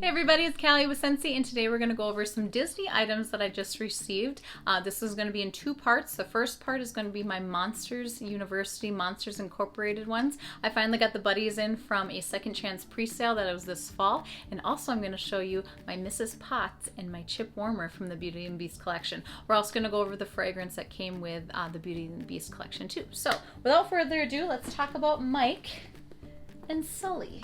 Hey everybody, it's Callie with Scentsy, and today we're going to go over some Disney items that I just received. This is going to be in two parts. The first part is going to be my Monsters University, Monsters Incorporated ones. I finally got the buddies in from a second chance pre-sale that was this fall, and also I'm going to show you my Mrs. Potts and my chip warmer from the Beauty and the Beast collection. We're also going to go over the fragrance that came with the Beauty and the Beast collection too. So without further ado, let's talk about Mike and Sully.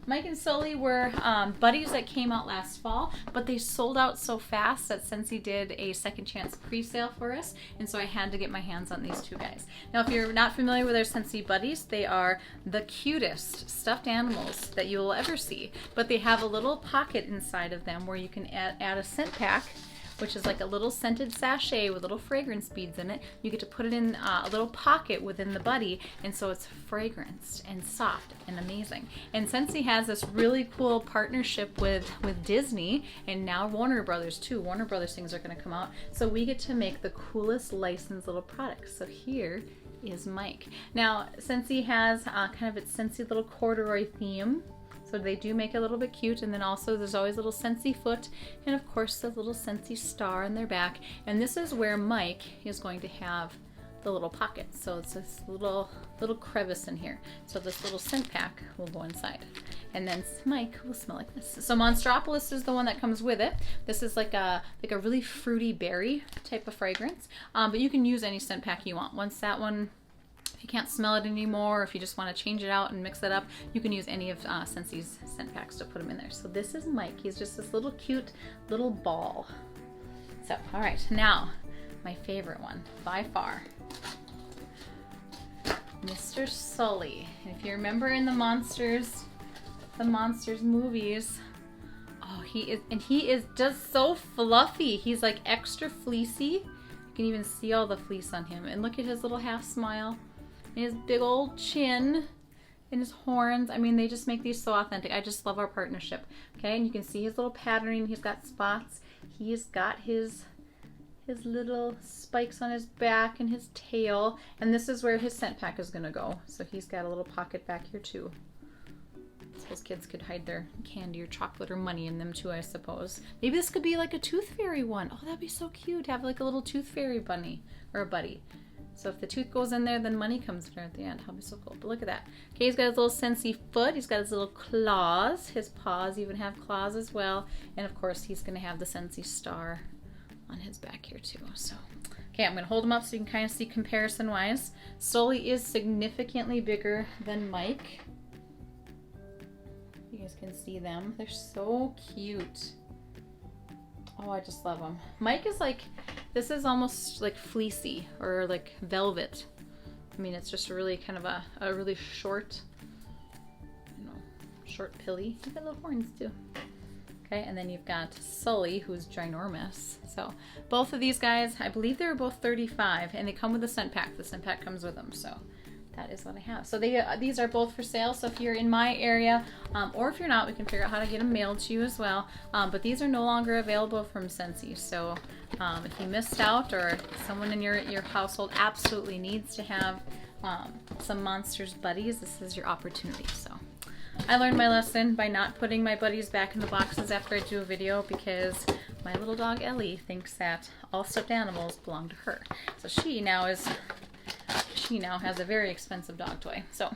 Mike and Sully were buddies that came out last fall, but they sold out so fast that Scentsy did a second chance pre-sale for us, and so I had to get my hands on these two guys. Now, if you're not familiar with our Scentsy buddies, they are the cutest stuffed animals that you will ever see, but they have a little pocket inside of them where you can add a scent pack, which is like a little scented sachet with little fragrance beads in it. You get to put it in a little pocket within the buddy, and so it's fragranced and soft and amazing. And Scentsy has this really cool partnership with Disney, and now Warner Brothers too. Warner Brothers things are going to come out, so we get to make the coolest licensed little products. So here is Mike. Now, Scentsy has kind of its Scentsy little corduroy theme. So they do make it a little bit cute, and then also there's always a little Scentsy foot, and of course the little Scentsy star on their back. And this is where Mike is going to have the little pocket. So it's this little crevice in here. So this little scent pack will go inside, and then Mike will smell like this. So Monstropolis is the one that comes with it. This is like a really fruity berry type of fragrance, but you can use any scent pack you want. Once that one, if you can't smell it anymore, if you just want to change it out and mix it up, you can use any of Scentsy's scent packs to put them in there. So this is Mike. He's just this little cute little ball. So, all right, now my favorite one by far, Mr. Sully. And if you remember in the Monsters movies, oh, he is just so fluffy. He's like extra fleecy. You can even see all the fleece on him. And look at his little half smile. And his big old chin and his horns. I mean, they just make these so authentic. I just love our partnership. Okay, and you can see his little patterning. He's got spots. He's got his little spikes on his back and his tail. And this is where his scent pack is going to go. So he's got a little pocket back here too. Suppose kids could hide their candy or chocolate or money in them too, I suppose. Maybe this could be like a tooth fairy one. Oh, that'd be so cute. Have like a little tooth fairy bunny or a buddy. So if the tooth goes in there, then money comes in there at the end. That'll be so cool. But look at that. Okay, he's got his little Scentsy foot. He's got his little claws. His paws even have claws as well. And of course, he's going to have the Scentsy star on his back here too. So, okay, I'm going to hold him up so you can kind of see comparison-wise. Sully is significantly bigger than Mike. You guys can see them. They're so cute. Oh, I just love them. Mike is like, this is almost like fleecy or like velvet. I mean, it's just really kind of a really short, short pilly. He's got little horns too. Okay, and then you've got Sully, who's ginormous. So both of these guys, I believe they were both 35, and they come with a scent pack. The scent pack comes with them, so that is what I have. So these are both for sale. So if you're in my area, or if you're not, we can figure out how to get them mailed to you as well. But these are no longer available from Scentsy. So if you missed out, or someone in your household absolutely needs to have some Monsters buddies, this is your opportunity. So I learned my lesson by not putting my buddies back in the boxes after I do a video, because my little dog Ellie thinks that all stuffed animals belong to her. So she now has a very expensive dog toy. So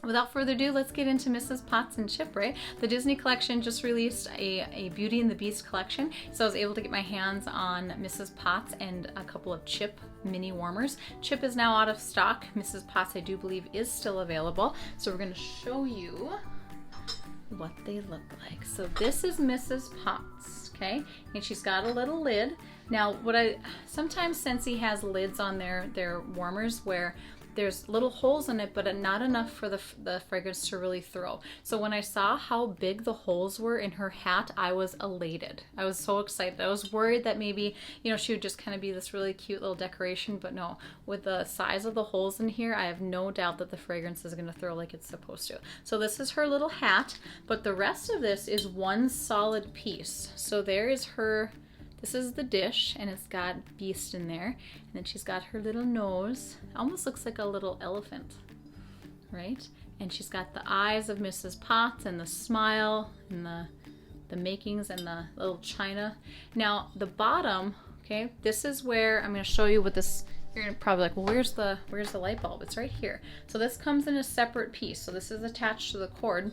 without further ado, let's get into Mrs. Potts and Chip, right? The Disney collection just released a Beauty and the Beast collection, so I was able to get my hands on Mrs. Potts and a couple of Chip mini warmers. Chip is now out of stock. Mrs. Potts, I do believe, is still available. So we're going to show you what they look like. So this is Mrs. Potts, okay? And she's got a little lid. Now, sometimes Scentsy has lids on their warmers where there's little holes in it, but not enough for the fragrance to really throw. So when I saw how big the holes were in her hat, I was elated. I was so excited. I was worried that maybe, she would just kind of be this really cute little decoration, but no. With the size of the holes in here, I have no doubt that the fragrance is going to throw like it's supposed to. So this is her little hat, but the rest of this is one solid piece. So there is her. This is the dish, and it's got Beast in there. And then she's got her little nose. It almost looks like a little elephant, right? And she's got the eyes of Mrs. Potts and the smile and the makings and the little china. Now the bottom, okay, this is where I'm going to show you what this. You're probably like, well, where's the light bulb? It's right here. So this comes in a separate piece. So this is attached to the cord.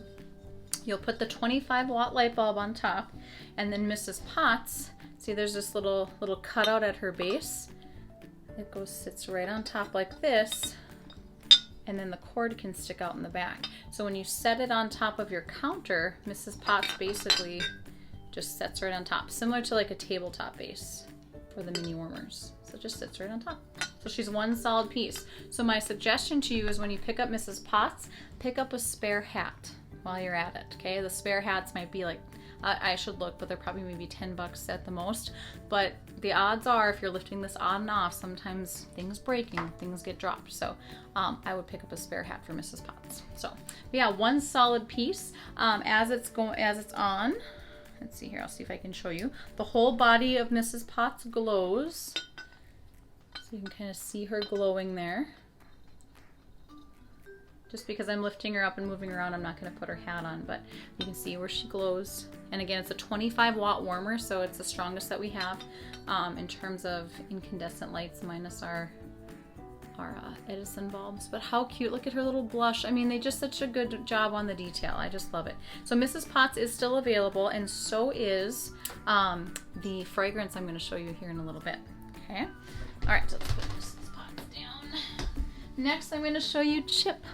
You'll put the 25-watt light bulb on top, and then Mrs. Potts, see there's this little cutout at her base. It sits right on top like this, and then the cord can stick out in the back. So when you set it on top of your counter, Mrs. Potts basically just sits right on top, similar to like a tabletop base for the mini warmers. So it just sits right on top. So she's one solid piece. So my suggestion to you is when you pick up Mrs. Potts, pick up a spare hat while you're at it, okay? The spare hats might be like, I should look, but they're probably maybe $10 at the most. But the odds are, if you're lifting this on and off, sometimes things break and things get dropped. So I would pick up a spare hat for Mrs. Potts. So yeah, one solid piece. As it's on, let's see here, I'll see if I can show you. The whole body of Mrs. Potts glows. So you can kind of see her glowing there. Just because I'm lifting her up and moving around, I'm not going to put her hat on, but you can see where she glows. And again, it's a 25-watt warmer, so it's the strongest that we have in terms of incandescent lights, minus our Edison bulbs. But how cute. Look at her little blush. I mean, they just such a good job on the detail. I just love it. So Mrs. Potts is still available, and so is the fragrance I'm going to show you here in a little bit. Okay? All right, so let's put Mrs. Potts down. Next, I'm going to show you Chip.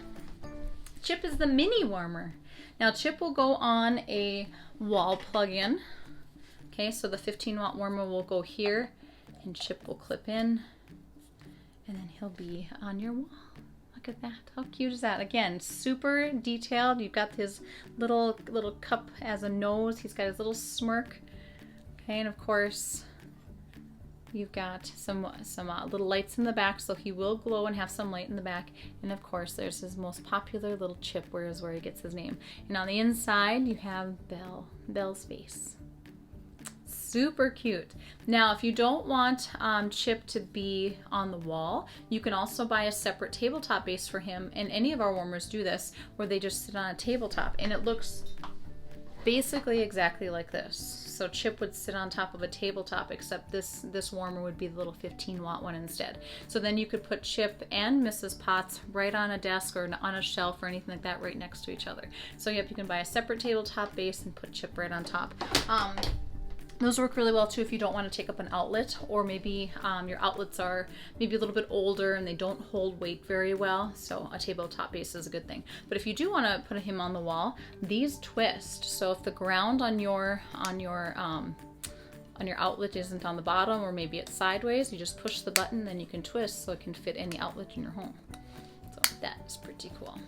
Chip is the mini warmer. Now Chip will go on a wall plug-in. Okay, so the 15-watt warmer will go here, and Chip will clip in, and then he'll be on your wall. Look at that. How cute is that? Again, super detailed. You've got his little cup as a nose. He's got his little smirk. Okay, and of course, you've got some little lights in the back, so he will glow and have some light in the back. And of course, there's his most popular little Chip, where he gets his name. And on the inside, you have Belle's face. Super cute. Now, if you don't want Chip to be on the wall, you can also buy a separate tabletop base for him. And any of our warmers do this, where they just sit on a tabletop, and it looks basically exactly like this. So Chip would sit on top of a tabletop, except this warmer would be the little 15-watt one instead. So then you could put Chip and Mrs. Potts right on a desk or on a shelf or anything like that, right next to each other. So yep, you can buy a separate tabletop base and put Chip right on top. Those work really well too if you don't want to take up an outlet, or maybe your outlets are maybe a little bit older and they don't hold weight very well. So a tabletop base is a good thing. But if you do want to put him on the wall, these twist. So if the ground on your outlet isn't on the bottom, or maybe it's sideways, you just push the button, then you can twist so it can fit any outlet in your home. So that is pretty cool.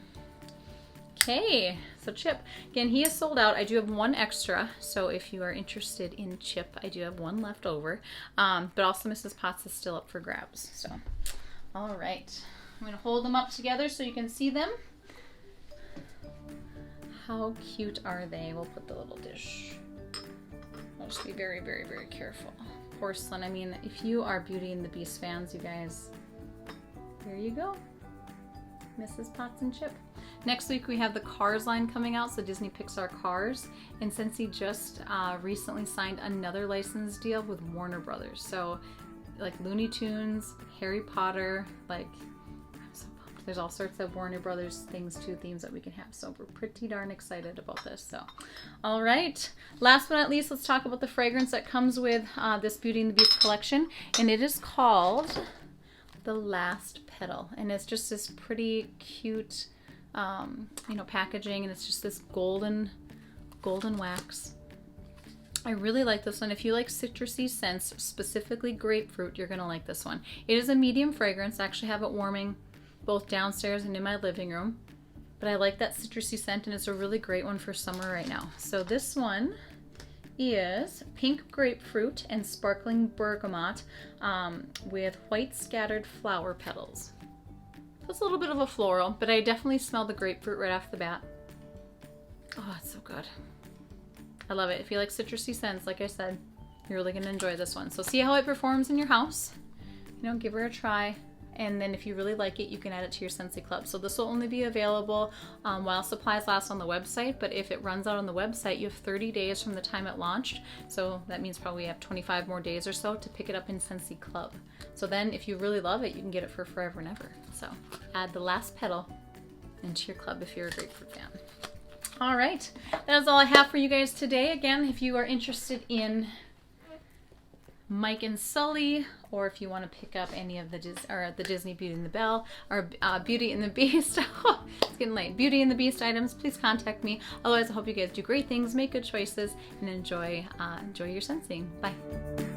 Okay, so Chip, again, he is sold out. I do have one extra, so if you are interested in Chip, I do have one left over. But also Mrs. Potts is still up for grabs. So, all right, I'm gonna hold them up together so you can see them. How cute are they? We'll put the little dish. I'll just be very, very, very careful. Porcelain. I mean, if you are Beauty and the Beast fans, you guys, there you go. Mrs. Potts and Chip. Next week we have the Cars line coming out, so Disney Pixar Cars, and Scentsy just recently signed another license deal with Warner Brothers. So like Looney Tunes, Harry Potter, like I'm so pumped. There's all sorts of Warner Brothers things too, themes that we can have. So we're pretty darn excited about this. So, all right. Last but not least, let's talk about the fragrance that comes with this Beauty and the Beast collection, and it is called The Last Petal, and it's just this pretty cute packaging, and it's just this golden wax. I really like this one. If you like citrusy scents, specifically grapefruit, you're gonna like this one. It is a medium fragrance. I actually have it warming both downstairs and in my living room, but I like that citrusy scent, and it's a really great one for summer right now. So this one is pink grapefruit and sparkling bergamot with white scattered flower petals. It's a little bit of a floral, but I definitely smell the grapefruit right off the bat. Oh, it's so good. I love it. If you like citrusy scents, like I said, you're really going to enjoy this one. So see how it performs in your house. Give her a try. and then if you really like it, you can add it to your Scentsy Club. So this will only be available while supplies last on the website, but if it runs out on the website, you have 30 days from the time it launched. So that means probably you have 25 more days or so to pick it up in Scentsy Club. So then if you really love it, you can get it for forever and ever. So add the last petal into your club if you're a grapefruit fan. All right, that is all I have for you guys today. Again, if you are interested in Mike and Sully, or if you want to pick up any of the Disney Beauty and the Belle or Beauty and the Beast, it's getting late, Beauty and the Beast items, please contact me. Otherwise, I hope you guys do great things, make good choices, and enjoy your Scentsing. Bye.